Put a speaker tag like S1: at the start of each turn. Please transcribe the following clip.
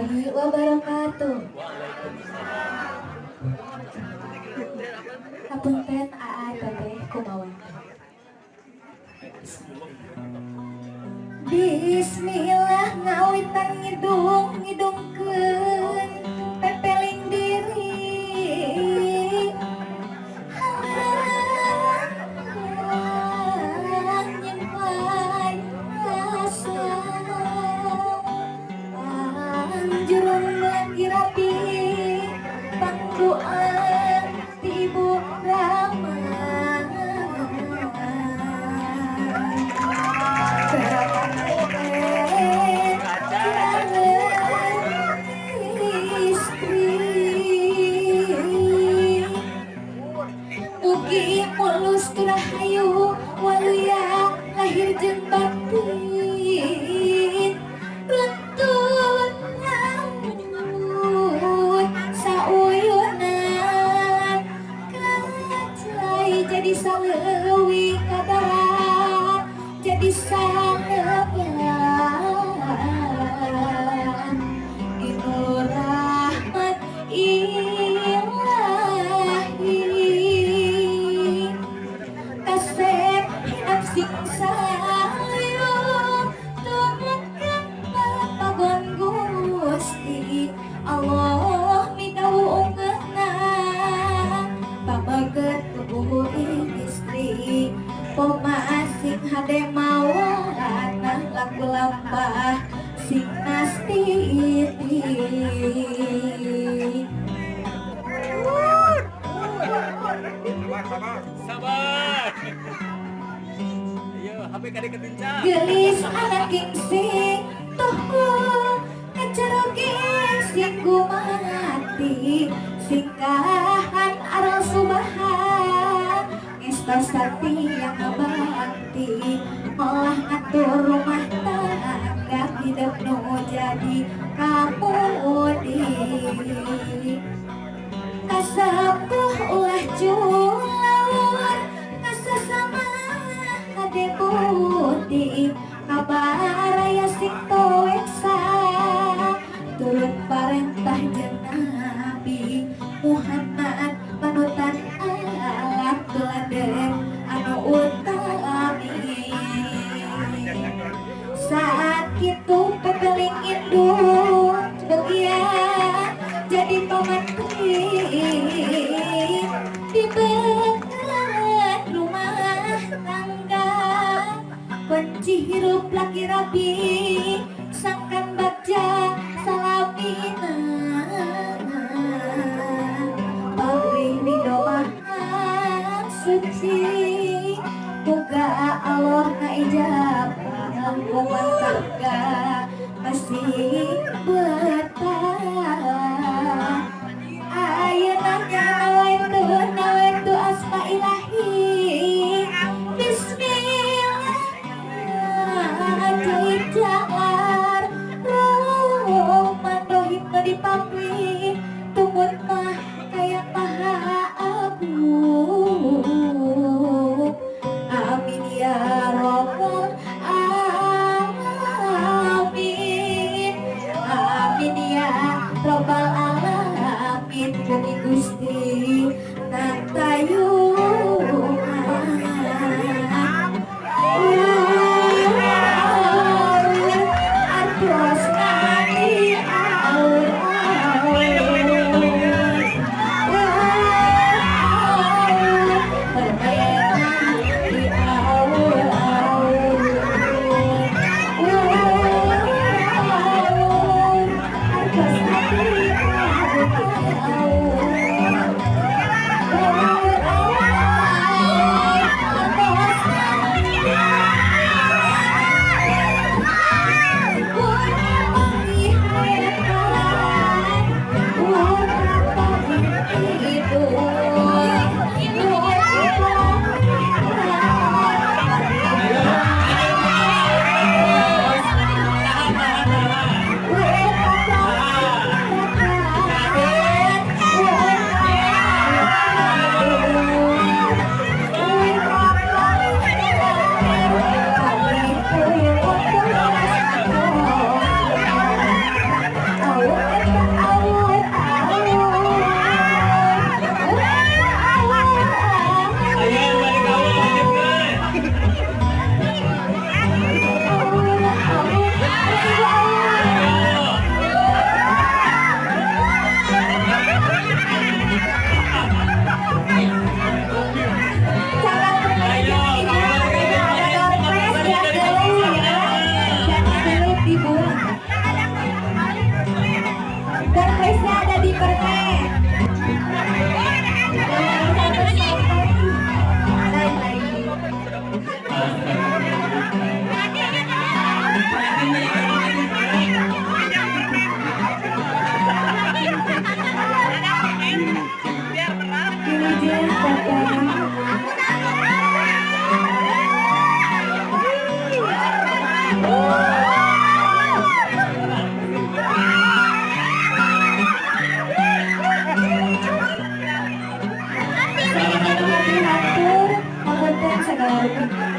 S1: warahmatullahi wabarakatuh. Hapunten aa teteh kumaha. Bismillah ngawitan ngidungkeun pepeling diri. Nyempai rasa anjurun lagi rapi pangdoa ti Ibu Rama. Mugi mulus turahayu waluya lahir jeung batin runtun lamun sauyunan kacai jadi saleuwi kadarat jadi sangeupan itu rahmat ilahi kasep hinap siksa tumutkan pagon Gusti Allah midaungkeunna pabaget tubuh istri poma sing hade mawarana laku lampah sing nasti
S2: Sabar. Ayo, HP kali ketuncang.
S1: gelis anak gingsing tuh ngecerogin sing gumati singkahan aral subahan ngestos sakti yang ngebakti malah ngatur rumah tangga hidup nu jadi kamudi kasapuh ulah julawur kasasama hade putih kabar raya sing toeksa turut parentah jeung Nabi Muhammad panutan alam tuladeun anu utami saat kitu pepeling indung belia jadi pemantri di bekat rumah tangga kunci hirup laki rapi sangkan baca salamina pamrih ridho maha suci boga Allah ngaijabah rumah tangga masih betah ayeuna nawaitu asma ilahi bismillah jahit jalar Rahman Rahim dipamrih tumut mah kaya maha abu amin ya rabbal alamin amin ya rabbal alamin bumi Gusti natayuhan artos nani Salah satu hatur, segala